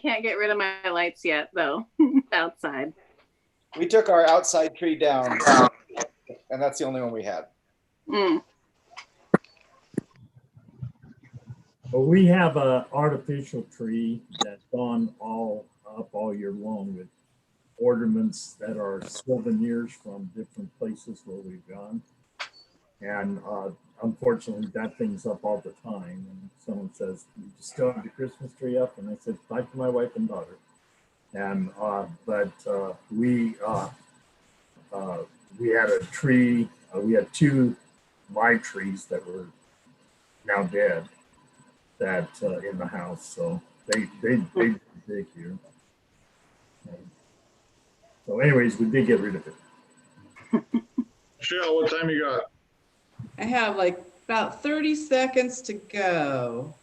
can't get rid of my lights yet, though, outside. We took our outside tree down, and that's the only one we had. Mm. Well, we have a artificial tree that's gone all up all year long with ornaments that are souvenirs from different places where we've gone. And unfortunately, that thing's up all the time. And someone says, "You still have the Christmas tree up?" And I said, "Talk to my wife and daughter." And we had a tree. We had two live trees that were now dead that in the house. So they big here. So anyways, we did get rid of it. Michelle, what time you got? I have like about 30 seconds to go.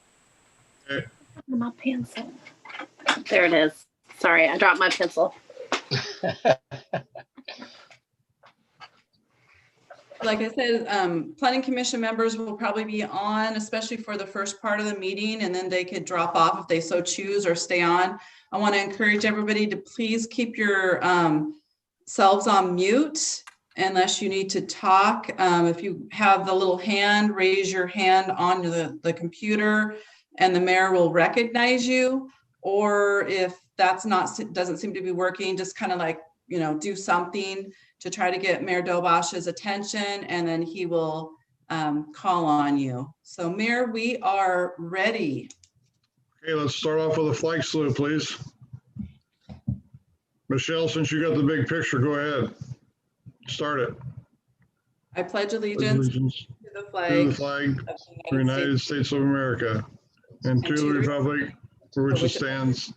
Okay. My pencil. There it is. Sorry, I dropped my pencil. Like I said, planning commission members will probably be on, especially for the first part of the meeting, and then they could drop off if they so choose or stay on. I want to encourage everybody to please keep your selves on mute unless you need to talk. If you have the little hand, raise your hand on the computer and the mayor will recognize you. Or if that's doesn't seem to be working, just kind of like, do something to try to get Mayor Dobosh's attention, and then he will call on you. So Mayor, we are ready. Okay, let's start off with a flag salute, please. Michelle, since you got the big picture, go ahead. Start it. I pledge allegiance to the To flag the flag of the United States of America and to the republic for which it stands,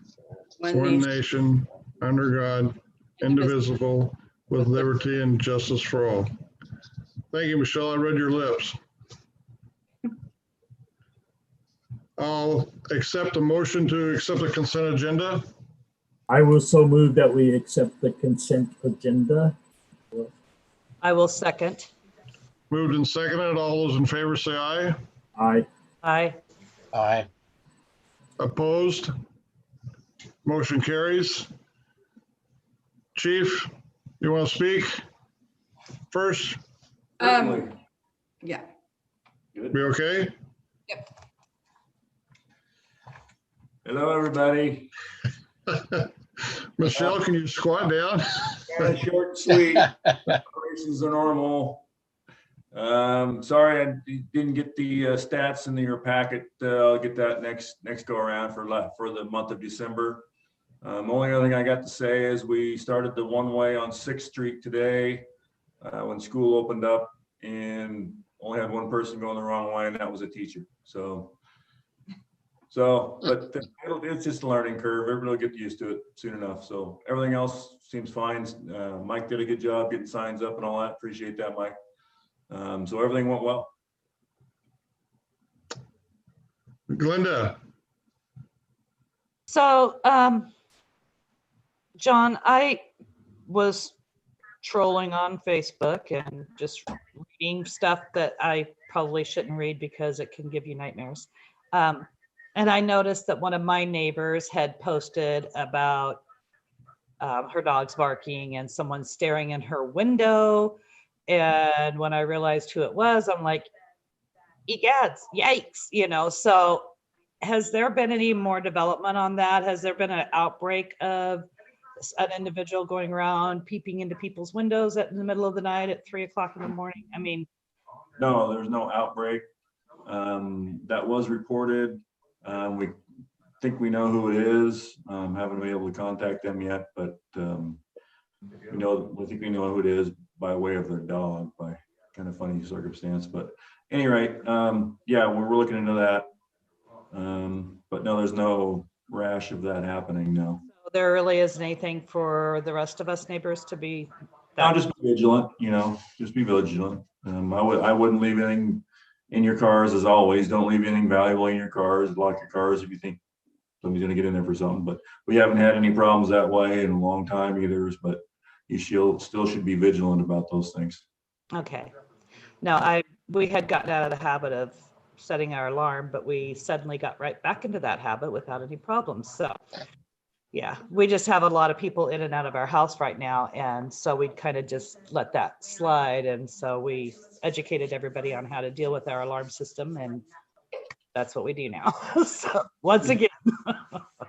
one nation, under God, indivisible, with liberty and justice for all. Thank you, Michelle. I read your lips. I'll accept a motion to accept the consent agenda. I will so move that we accept the consent agenda. I will second. Moved and seconded. All those in favor say aye. Aye. Aye. Aye. Opposed? Motion carries. Chief, you want to speak first? Yeah. Be okay? Yep. Hello, everybody. Michelle, can you squat down? Kind of short and sweet. Operations are normal. Sorry, I didn't get the stats in your packet. I'll get that next go around for the month of December. Only other thing I got to say is we started the one-way on 6th Street today when school opened up, and only had one person going the wrong way, and that was a teacher. But it's just a learning curve. Everybody will get used to it soon enough. So everything else seems fine. Mike did a good job getting signs up and all that. Appreciate that, Mike. So everything went well. Glenda. So, John, I was trolling on Facebook and just reading stuff that I probably shouldn't read because it can give you nightmares. And I noticed that one of my neighbors had posted about her dog's barking and someone staring in her window. And when I realized who it was, I'm like, egads, yikes, So has there been any more development on that? Has there been an outbreak of an individual going around peeping into people's windows in the middle of the night at 3 o'clock in the morning? I mean, No, there's no outbreak. That was reported. We think we know who it is. Haven't been able to contact them yet, but I think we know who it is by way of their dog, by kind of funny circumstance. But anyway, yeah, we're looking into that. But no, there's no rash of that happening. No. so there really isn't anything for the rest of us neighbors to be. No, just be vigilant. Just be vigilant. I wouldn't leave anything in your cars, as always. Don't leave anything valuable in your cars. Lock your cars if you think somebody's going to get in there for something. But we haven't had any problems that way in a long time either. But you still should be vigilant about those things. Okay. No, we had gotten out of the habit of setting our alarm, but we suddenly got right back into that habit without any problems. So Yeah, we just have a lot of people in and out of our house right now. And so we kind of just let that slide. And so we educated everybody on how to deal with our alarm system. And that's what we do now. So once again,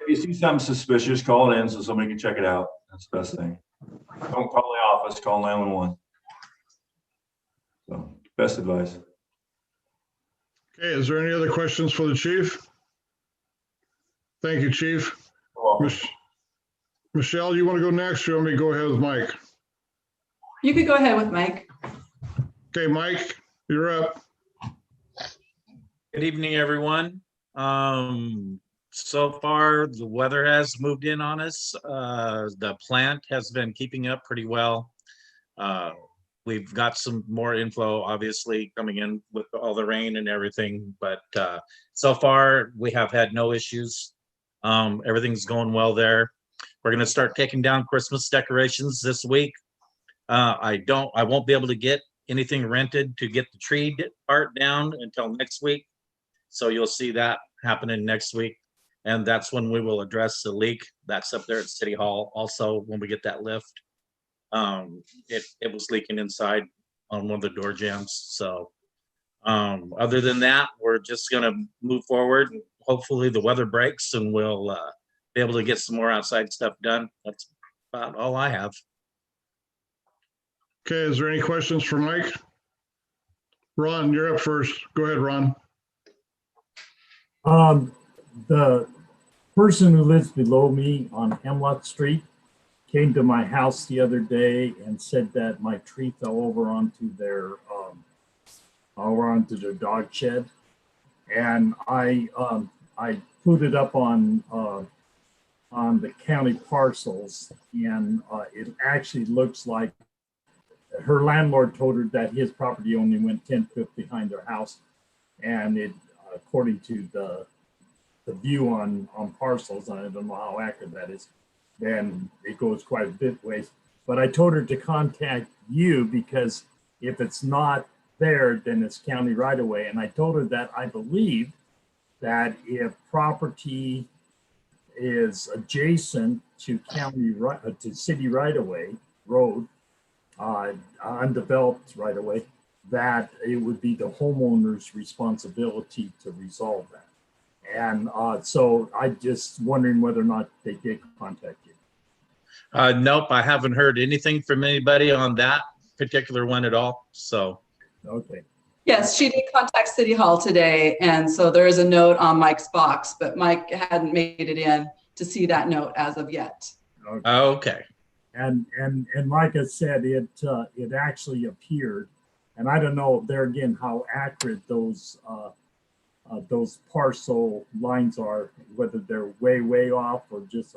If you see something suspicious, call it in so somebody can check it out. That's the best thing. Don't call the office, call 911. So, best advice. Okay, is there any other questions for the chief? Thank you, chief. You're welcome. Michelle, you want to go next? Or you want me to go ahead with Mike? You could go ahead with Mike. Okay, Mike, you're up. Good evening, everyone. So far, the weather has moved in on us. The plant has been keeping up pretty well. We've got some more inflow, obviously, coming in with all the rain and everything, but so far we have had no issues. Everything's going well there. We're gonna start taking down Christmas decorations this week. I won't be able to get anything rented to get the tree part down until next week. So you'll see that happening next week. And that's when we will address the leak that's up there at City Hall. Also, when we get that lift, it was leaking inside on one of the door jambs. So other than that, we're just gonna move forward. Hopefully the weather breaks and we'll be able to get some more outside stuff done. That's about all I have. Okay, is there any questions for Mike? Ron, you're up first. Go ahead, Ron. The person who lives below me on Hemlock Street came to my house the other day and said that my tree fell over onto their dog shed, and I put it up on the county parcels, and it actually looks like her landlord told her that his property only went 10 feet behind their house, and it, according to the view on parcels, I don't know how accurate that is, then it goes quite a bit ways. But I told her to contact you because if it's not there, then it's county right of way. And I told her that I believe that if property is adjacent to city right of way road, undeveloped right of way, that it would be the homeowner's responsibility to resolve that. And so I just wondering whether or not they did contact you. Nope, I haven't heard anything from anybody on that particular one at all. So. Okay. Yes, she did contact City Hall today. And so there is a note on Mike's box, but Mike hadn't made it in to see that note as of yet. Okay. And like I said, it actually appeared, and I don't know there again how accurate those parcel lines are, whether they're way off or just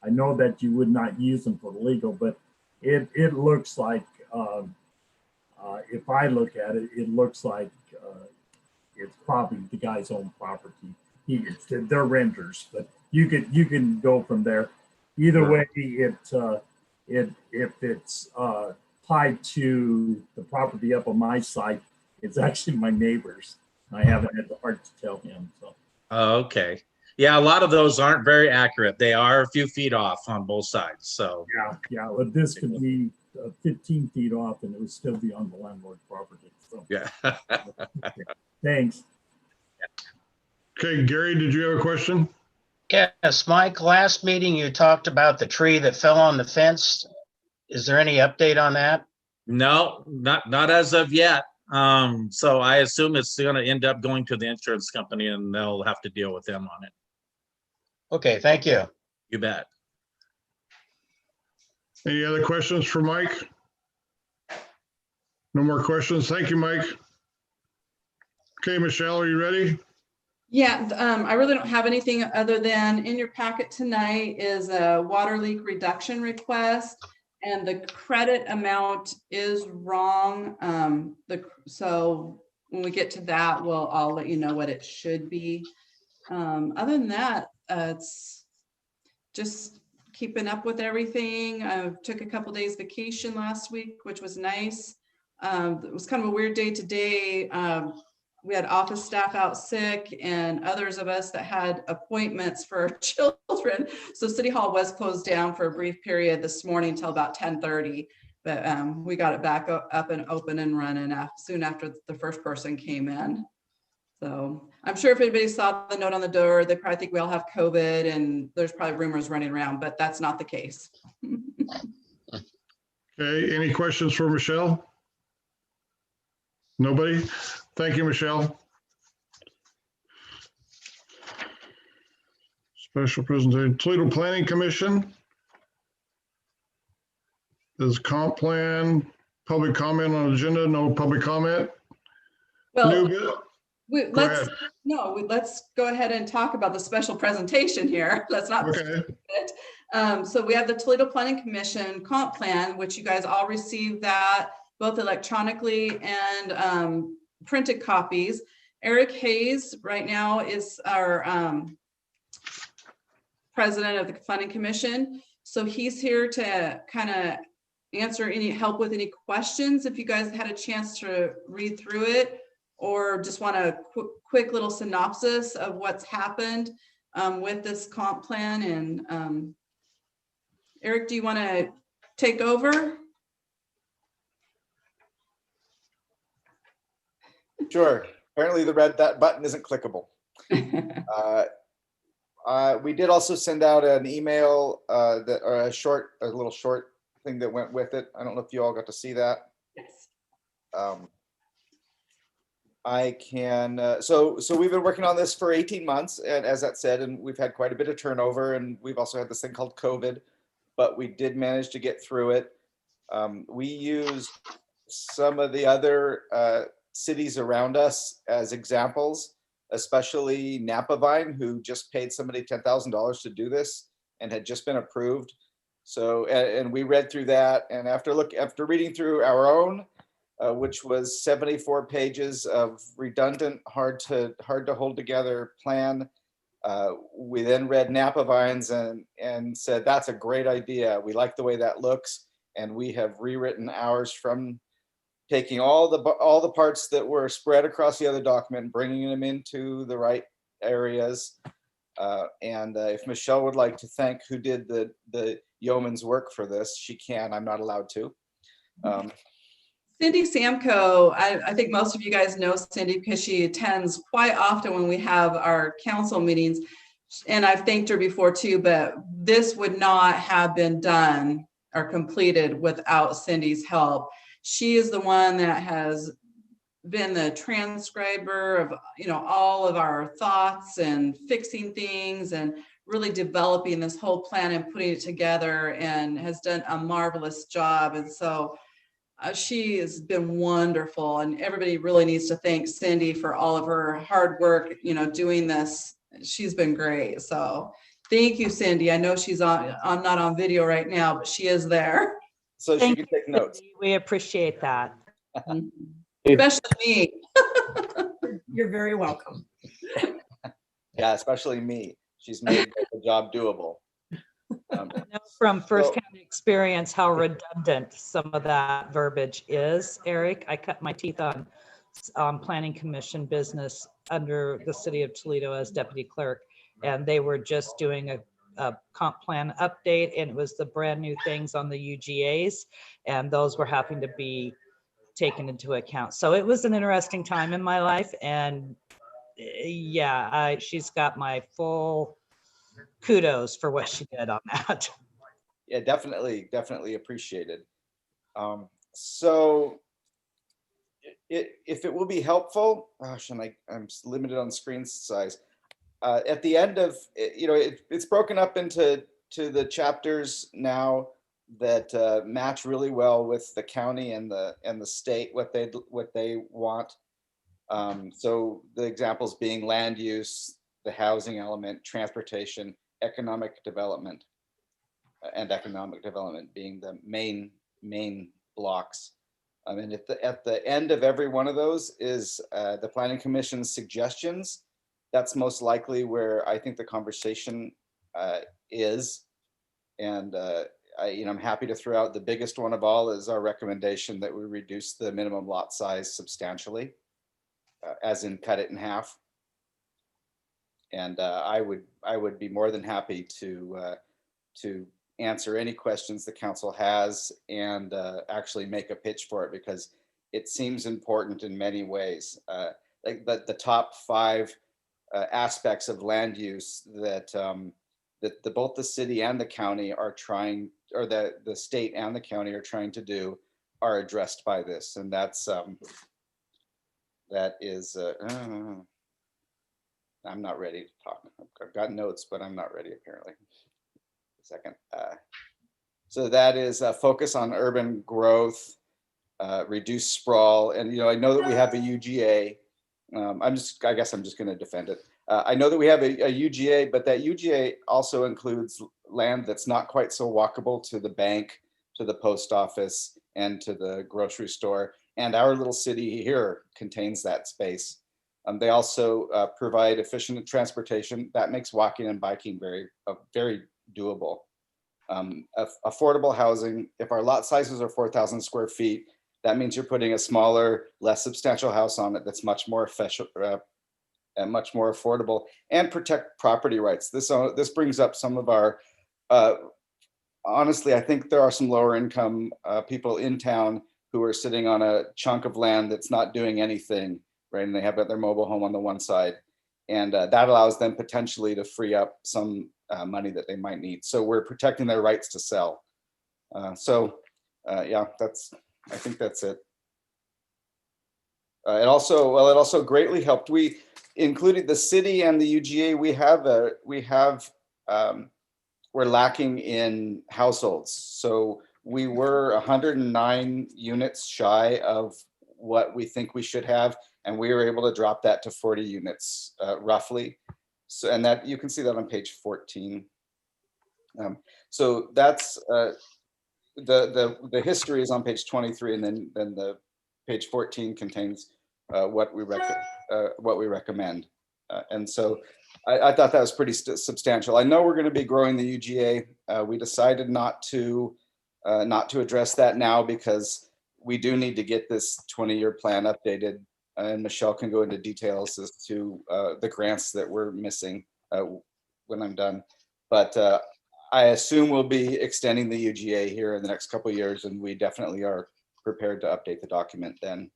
I know that you would not use them for legal, but it looks like if I look at it, it looks like it's probably the guy's own property. They're renters, but you can go from there. Either way, if it's tied to the property up on my site, it's actually my neighbor's. I haven't had the heart to tell him. So. Okay. Yeah, a lot of those aren't very accurate. They are a few feet off on both sides. So. Yeah. Well, this could be 15 feet off, and it would still be on the landlord's property. So. Yeah. Okay. Thanks. Okay, Gary, did you have a question? Yes, Mike, last meeting you talked about the tree that fell on the fence. Is there any update on that? No, not as of yet. So I assume it's going to end up going to the insurance company and they'll have to deal with them on it. Okay, thank you. You bet. Any other questions for Mike? No more questions. Thank you, Mike. Okay, Michelle, are you ready? Yeah, I really don't have anything other than in your packet tonight is a water leak reduction request, and the credit amount is wrong. So when we get to that, I'll let you know what it should be. Other than that, it's just keeping up with everything. I took a couple days vacation last week, which was nice. It was kind of a weird day today. we had office staff out sick and others of us that had appointments for our children. So City Hall was closed down for a brief period this morning till about 10:30. But we got it back up and open and running soon after the first person came in. So I'm sure if anybody saw the note on the door, they probably think we all have COVID and there's probably rumors running around, but that's not the case. Okay, any questions for Michelle? Nobody? Thank you, Michelle. Special presentation, Toledo Planning Commission. Is comp plan, public comment on agenda, no public comment? Well, Go let's go ahead and talk about the special presentation here. Let's not. Okay. So we have the Toledo Planning Commission comp plan, which you guys all received that both electronically and printed copies. Eric Hayes right now is our president of the Planning Commission. So he's here to kind of help with any questions if you guys had a chance to read through it, or just want a quick little synopsis of what's happened with this comp plan. And Eric, do you want to take over? Sure. Apparently that button isn't clickable. We did also send out an email or a little short thing that went with it. I don't know if you all got to see that. Yes. I can, so we've been working on this for 18 months, and as that said, and we've had quite a bit of turnover, and we've also had this thing called COVID, but we did manage to get through it. We used some of the other cities around us as examples, especially Napavine, who just paid somebody $10,000 to do this and had just been approved. So, and we read through that, and after reading through our own, which was 74 pages of redundant, hard to hold together plan, we then read Napavine's and said, that's a great idea. We like the way that looks, and we have rewritten ours from taking all the parts that were spread across the other document, bringing them into the right areas. And if Michelle would like to thank who did the yeoman's work for this, she can. I'm not allowed to. Cindy Samko, I think most of you guys know Cindy because she attends quite often when we have our council meetings. And I've thanked her before too, but this would not have been done or completed without Cindy's help. She is the one that has been the transcriber of, all of our thoughts and fixing things and really developing this whole plan and putting it together, and has done a marvelous job. And so she has been wonderful, and everybody really needs to thank Cindy for all of her hard work, doing this. She's been great. So thank you, Cindy. I know she's I'm not on video right now, but she is there. So she can take notes. We appreciate that. Especially me. You're very welcome. Yeah, especially me. She's made the job doable. I know from firsthand experience how redundant some of that verbiage is, Eric. I cut my teeth on planning commission business under the city of Toledo as deputy clerk, and they were just doing a comp plan update, and it was the brand new things on the UGAs, and those were having to be taken into account. So it was an interesting time in my life, and yeah, she's got my full kudos for what she did on that. Yeah, definitely appreciated. So if it will be helpful, gosh, and I'm limited on screen size. At the end of, it's broken up into the chapters now that match really well with the county and the state, what they want. So the examples being land use, the housing element, transportation, economic development, and economic development being the main blocks. And at the end of every one of those is the Planning Commission's suggestions. That's most likely where I think the conversation is. And I'm happy to throw out the biggest one of all is our recommendation that we reduce the minimum lot size substantially. as in cut it in half. And I would be more than happy to answer any questions the council has and actually make a pitch for it, because it seems important in many ways. Like the top 5 aspects of land use that both the city and the county are trying, or the state and the county are trying to do, are addressed by this. And that is, I'm not ready to talk. I've got notes, but I'm not ready apparently. A second. So that is a focus on urban growth, reduce sprawl. And, I know that we have a UGA. I guess I'm just going to defend it. I know that we have a UGA, but that UGA also includes land that's not quite so walkable to the bank, to the post office, and to the grocery store. And our little city here contains that space. They also provide efficient transportation that makes walking and biking very, very doable. Affordable housing. If our lot sizes are 4,000 square feet, that means you're putting a smaller, less substantial house on it that's much more efficient and much more affordable, and protect property rights. This brings up some of our, honestly, I think there are some lower income people in town who are sitting on a chunk of land that's not doing anything, right? And they have their mobile home on the one side. And that allows them potentially to free up some money that they might need. So we're protecting their rights to sell. Yeah, I think that's it. It also greatly helped. We included the city and the UGA. We're lacking in households. So we were 109 units shy of what we think we should have, and we were able to drop that to 40 units roughly. So, and that you can see that on page 14. So that's the history is on page 23, and then the page 14 contains what we recommend. And so I thought that was pretty substantial. I know we're going to be growing the UGA. We decided not to address that now because we do need to get this 20-year plan updated. And Michelle can go into details as to the grants that we're missing when I'm done. But I assume we'll be extending the UGA here in the next couple of years, and we definitely are prepared to update the document then.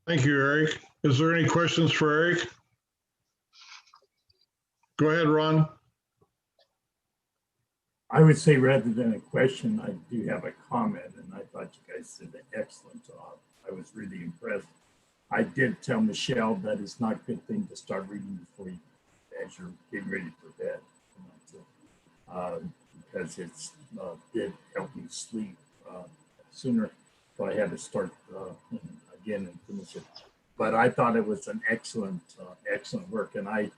Thank you, Eric. Is there any questions for Eric? Go ahead, Ron. I would say rather than a question, I do have a comment, and I thought you guys did an excellent job. I was really impressed. I did tell Michelle that it's not a good thing to start reading before you, as you're getting ready for bed, because it's did help me sleep sooner. So I had to start again and finish it. But I thought it was an excellent work, and I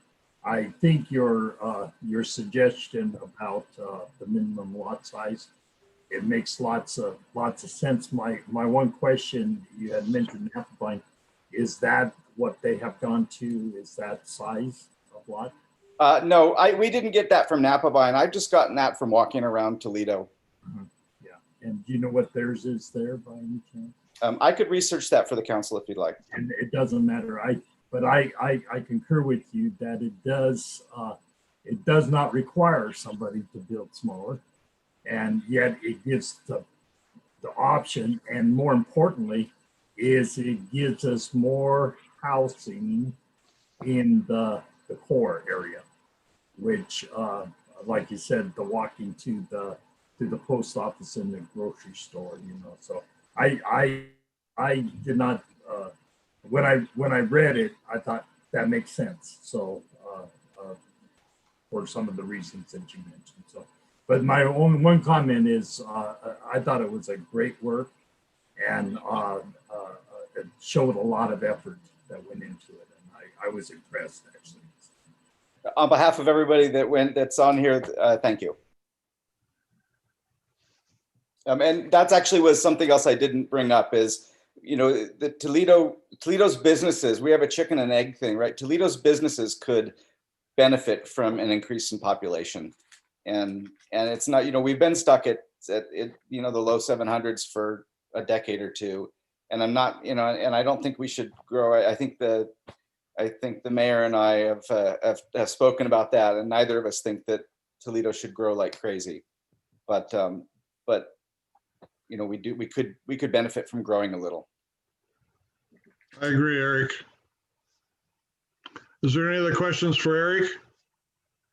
think your suggestion about the minimum lot size, it makes lots of sense. My one question, you had mentioned Napavine, is that what they have gone to? Is that size of lot? No, we didn't get that from Napavine. I've just gotten that from walking around Toledo. Yeah, and do you know what theirs is there by any chance? I could research that for the council if you'd like. And it doesn't matter. But I concur with you that it does not require somebody to build smaller, and yet it gives the option, and more importantly, is it gives us more housing in the core area, which, like you said, the walking to the post office and the grocery store, So I did not. When I read it, I thought that makes sense. So for some of the reasons that you mentioned. So, but my only one comment is I thought it was a great work, and it showed a lot of effort that went into it, and I was impressed actually. On behalf of everybody that's on here, thank you. And that's actually was something else I didn't bring up is, the Toledo's businesses, we have a chicken and egg thing, right? Toledo's businesses could benefit from an increase in population. And it's not, we've been stuck at the low 700s for a decade or two. And I'm not, you know, and I don't think we should grow. I think the mayor and I have spoken about that, and neither of us think that Toledo should grow like crazy. But you know, we could benefit from growing a little. I agree, Eric. Is there any other questions for Eric?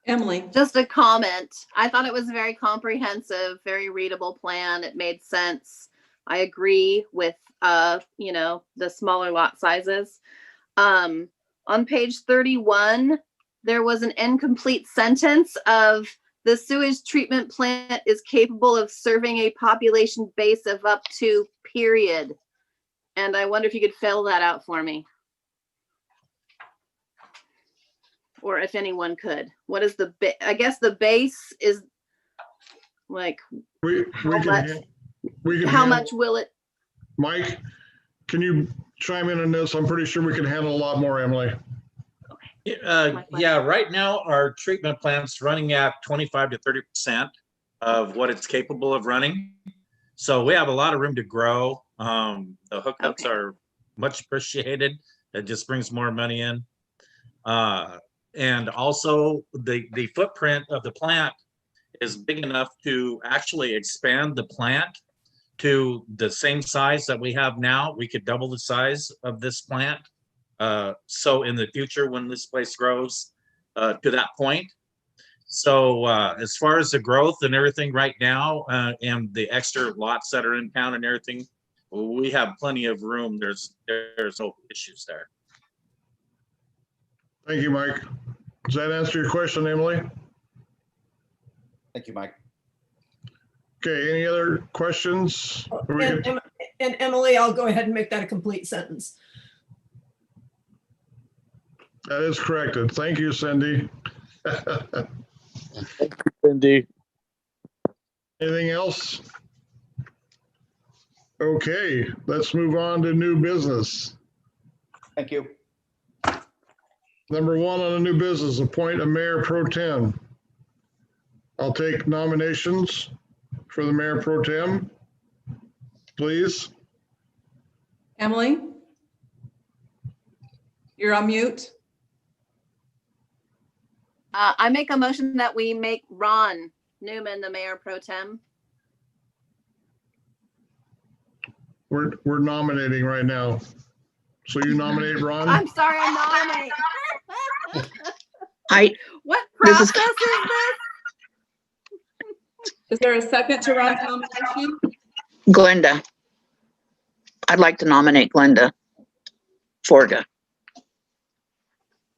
Emily, Just a comment. I thought it was a very comprehensive, very readable plan. It made sense. I agree with, you know, the smaller lot sizes. On page 31, there was an incomplete sentence of the sewage treatment plant is capable of serving a population base of up to period. And I wonder if you could fill that out for me. Or if anyone could. What is the, I guess the base is like, how much will it? Mike, can you chime in on this? I'm pretty sure we can handle a lot more, Emily. Yeah, right now our treatment plant's running at 25 to 30% of what it's capable of running. So we have a lot of room to grow. The hookups are much appreciated. It just brings more money in. And also the footprint of the plant is big enough to actually expand the plant to the same size that we have now. We could double the size of this plant. So in the future, when this place grows to that point. So as far as the growth and everything right now, and the extra lots that are in town and everything, we have plenty of room. There's no issues there. Thank you, Mike. Does that answer your question, Emily? Thank you, Mike. Okay, any other questions? And Emily, I'll go ahead and make that a complete sentence. That is corrected. Thank you, Cindy. Cindy. Anything else? Okay, let's move on to new business. Thank you. Number one on the new business, appoint a mayor pro tem. I'll take nominations for the mayor pro tem, please. Emily, you're on mute. I make a motion that we make Ron Newman the mayor pro tem. We're nominating right now. So you nominate Ron? I'm sorry, I nominate. What This is- process is this? Is there a second to Ron's nomination? Glenda. I'd like to nominate Glenda Forga.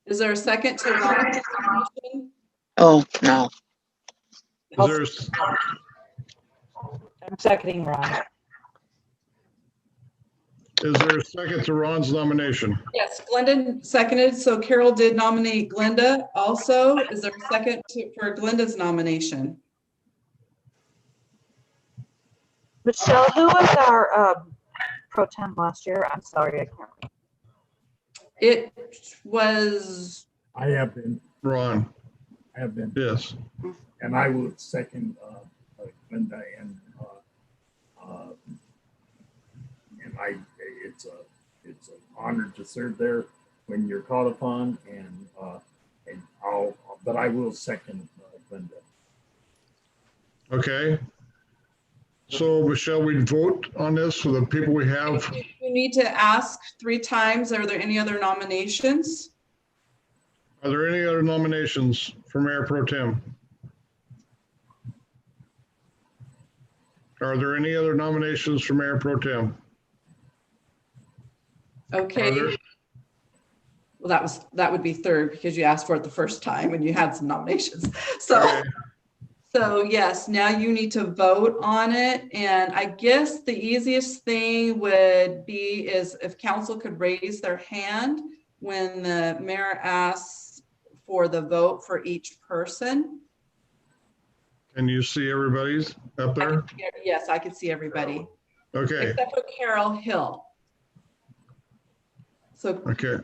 Is there a second to Ron's nomination? Oh, no. Is I'm seconding Ron. there a second to Ron's nomination? Yes, Glenda seconded. So Carol did nominate Glenda also. Is there a second for Glenda's nomination? Michelle, who was our pro tem last year? I'm sorry, I can't remember. It was, I have been, Ron, I have been, yes. and I will second Linda and it's an honor to serve there when you're called upon, and I will second Linda. Okay. So Michelle, we vote on this for the people we have. you need to ask 3 times. Are there any other nominations? Are there any other nominations for Mayor Pro Tem? Are there any other nominations for Mayor Pro Tem? Okay. Well, that would be third because you asked for it the first time and you had some nominations. So yes, now you need to vote on it. And I guess the easiest thing would be is if council could raise their hand when the mayor asks for the vote for each person. Can you see everybody's up there? Yes, I can see everybody. Okay. Except for Carol Hill. So Okay.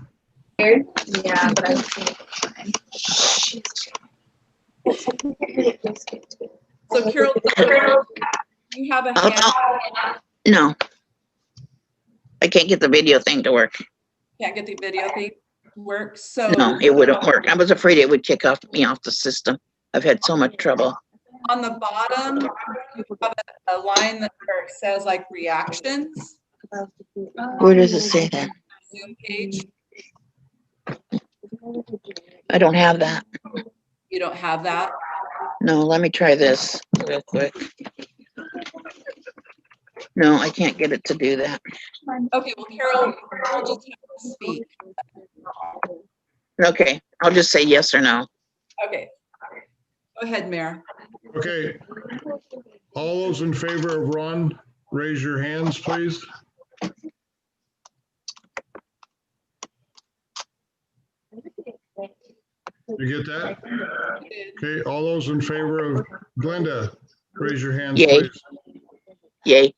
Yeah, but I So Carol, you have a hand? No. I can't get the video thing to work. Can't get the video thing to work, so. No, it wouldn't work. I was afraid it would kick me off the system. I've had so much trouble. On the bottom, you have a line that where it says like reactions. Where does it say that? Zoom page. I don't have that. You don't have that? No, let me try this real quick. No, I can't get it to do that. Okay, well, Carol just have to speak. Okay, I'll just say yes or no. Okay. Go ahead, Mayor. Okay. All those in favor of Ron, raise your hands, please. You get that? Okay, all those in favor of Glenda, raise your hands, Yay. please. Yay.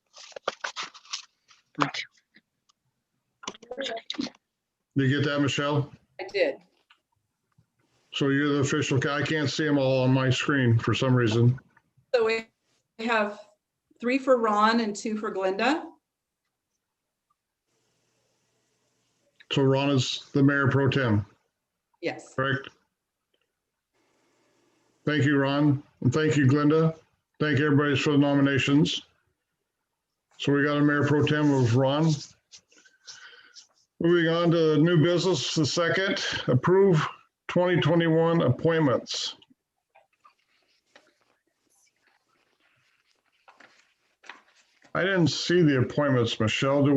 You get that, Michelle? I did. So you're the official, I can't see them all on my screen for some reason. So we have 3 for Ron and 2 for Glenda. So Ron is the mayor pro tem, Yes. correct? Thank you, Ron, and thank you, Glenda. Thank everybody for the nominations. So we got a mayor pro tem of Ron. Moving on to new business, the second, approve 2021 appointments. I didn't see the appointments, Michelle.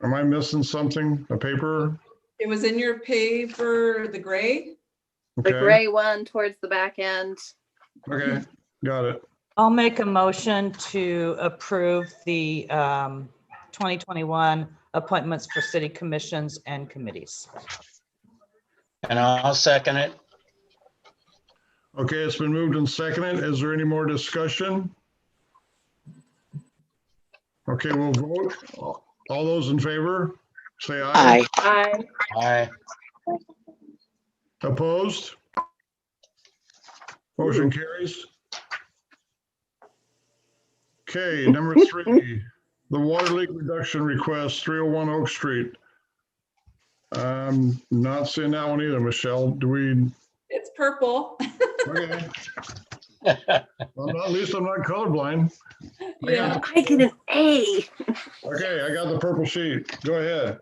Am I missing something? A paper? It was in your paper, the gray. The Okay, gray one towards the back end. okay, got it. I'll make a motion to approve the 2021 appointments for city commissions and committees. And I'll second it. Okay, it's been moved and seconded. Is there any more discussion? Okay, we'll vote. All those in favor, say aye. Aye. Aye. Opposed? Motion carries. Okay, number 3, the water leak reduction request, 301 Oak Street. Not seeing that one either, Michelle. Do we? It's purple. Okay. Well, at least I'm not colorblind. Yeah. I get an A. Okay, I got the purple sheet. Go ahead.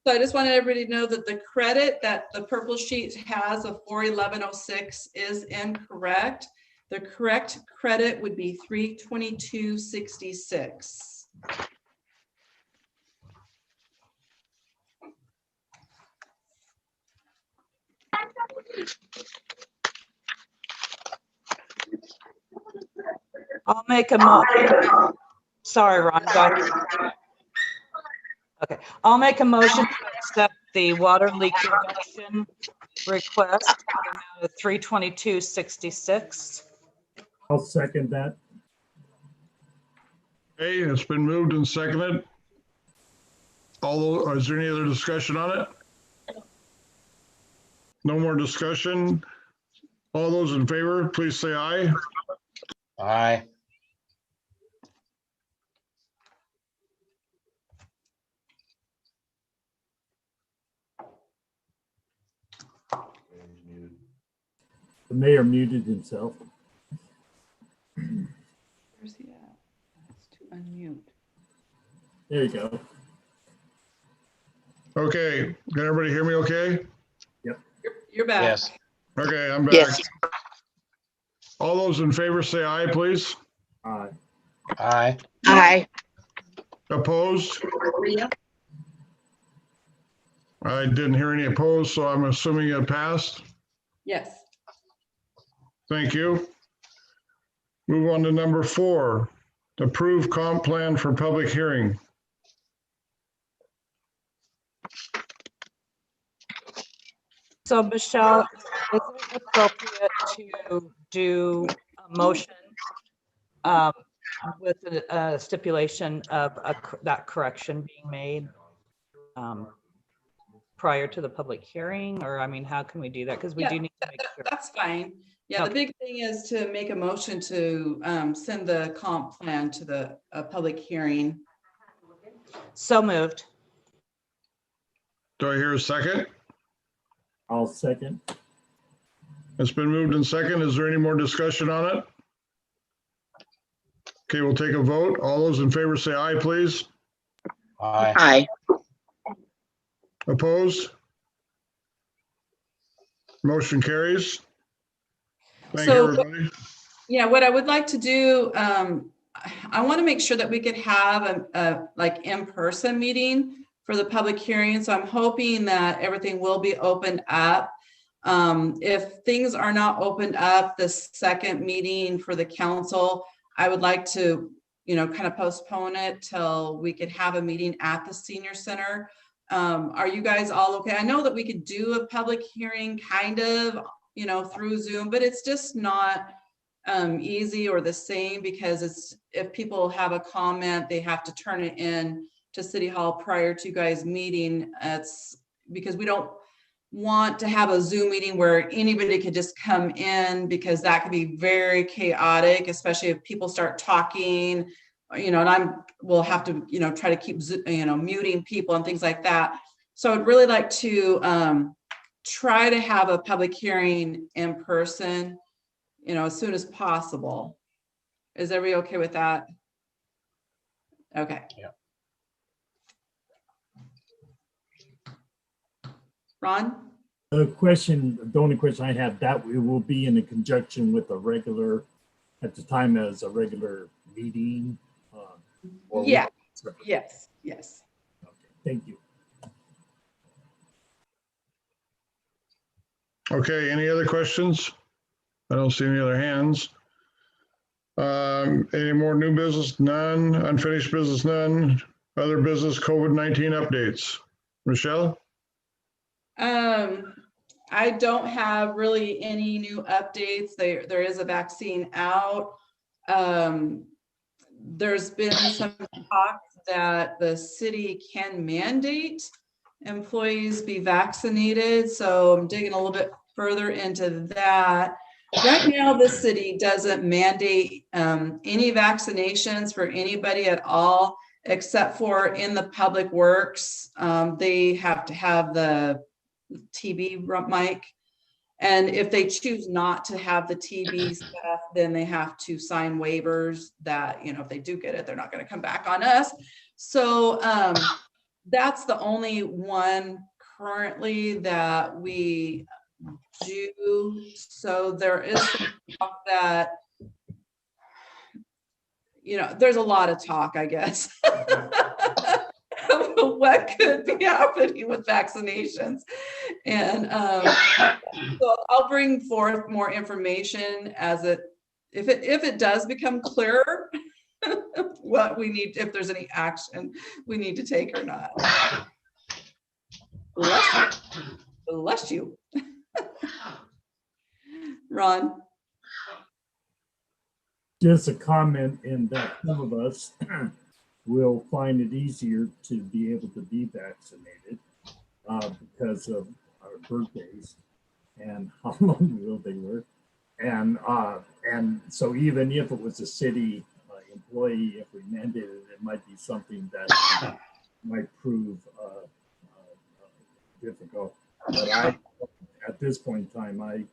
So I just wanted everybody to know that the credit that the purple sheet has of 41106 is incorrect. The correct credit would be 322.66. I'll make a motion. Sorry, Ron. Go ahead. Okay, I'll make a motion to accept the water leak reduction request in the amount of $322.66. I'll second that. Okay, it's been moved and seconded. Is there any other discussion on it? No more discussion. All those in favor, please say aye. Aye. The mayor muted himself. Where's he at? That's to unmute. There you go. Okay, can everybody hear me okay? You're back. Yes. Okay, I'm back. Yes. All those in favor say aye, please. Aye. Aye. Aye. Opposed? I didn't hear any opposed, so I'm assuming it passed. Yes. Thank you. Move on to number 4, approve comp plan for public hearing. So Michelle, is it appropriate to do a motion with a stipulation of that correction being made prior to the public hearing? Or, I mean, how can we do that? Because we Yeah, do need to make sure. That's fine. Yeah, the Okay. big thing is to make a motion to send the comp plan to the public hearing. So moved. Do I hear a second? I'll second. It's been moved and second. Is there any more discussion on it? Okay, we'll take a vote. All those in favor say aye, please. Aye. Aye. Opposed? Motion carries. Thank you, So, everybody. yeah, what I would like to do, I want to make sure that we could have a like in-person meeting for the public hearing. So I'm hoping that everything will be opened up. If things are not opened up, the second meeting for the council, I would like to, kind of postpone it till we could have a meeting at the senior center. Are you guys all okay? I know that we could do a public hearing kind of, through Zoom, but it's just not easy or the same, because if people have a comment, they have to turn it in to City Hall prior to you guys meeting. It's because we don't want to have a Zoom meeting where anybody could just come in, because that could be very chaotic, especially if people start talking, and we'll have to, try to keep, muting people and things like that. So I'd really like to try to have a public hearing in person, as soon as possible. Is everybody okay with that? Okay. Yeah. Ron? The only question I have, that it will be in conjunction with at the time as a regular meeting? Or Yeah. Yes. Okay, thank you. Okay, any other questions? I don't see any other hands. Any more new business? None. Unfinished business? None. Other business, COVID-19 updates. Michelle? I don't have really any new updates. There is a vaccine out. There's been some talk that the city can mandate employees be vaccinated. So I'm digging a little bit further into that. Right now, the city doesn't mandate any vaccinations for anybody at all, except for in the public works. They have to have the TB mic. And if they choose not to have the TB stuff, then they have to sign waivers that, if they do get it, they're not going to come back on us. So that's the only one currently that we do. So there is some talk that, there's a lot of talk, I guess. What could be happening with vaccinations. And so I'll bring forth more information if it does become clearer what we need, if there's any action we need to take or not. Bless you. Ron? Just a comment in that some of us will find it easier to be able to be vaccinated because of our birthdays and how long they were. And so even if it was a city employee, if we mandated it, it might be something that might prove difficult. But at this point in time, I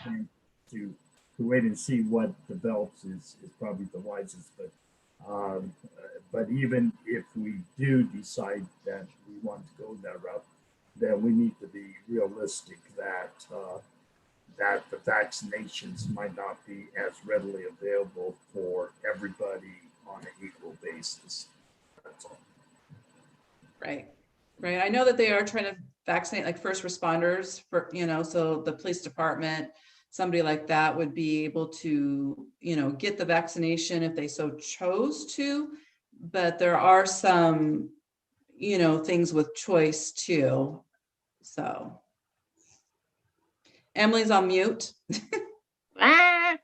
think to wait and see what develops is probably the wisest. But even if we do decide that we want to go that route, then we need to be realistic that the vaccinations might not be as readily available for everybody on an equal basis. That's all. Right. I know that they are trying to vaccinate like first responders for, so the police department, somebody like that would be able to, get the vaccination if they so chose to. But there are some, things with choice too. So Emily's on mute. I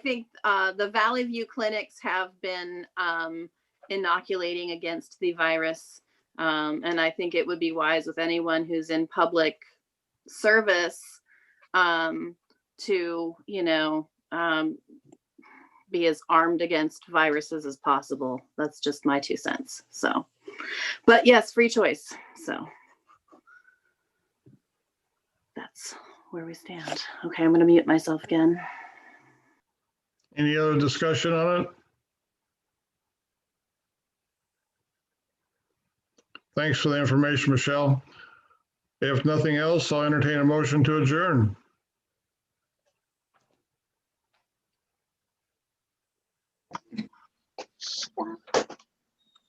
think the Valley View clinics have been inoculating against the virus. And I think it would be wise with anyone who's in public service to, be as armed against viruses as possible. That's just my 2 cents. So But yes, free choice. So that's where we stand. Okay, I'm going to mute myself again. Any other discussion on it? Thanks for the information, Michelle. If nothing else, I'll entertain a motion to adjourn.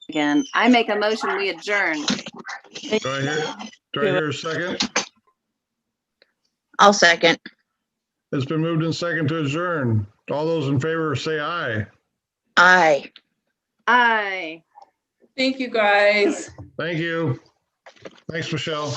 Again, I make a motion, we adjourn. Do I hear a second? I'll second. It's been moved and second to adjourn. All those in favor say aye. Aye. Aye. Thank you, guys. Thank you. Thanks, Michelle.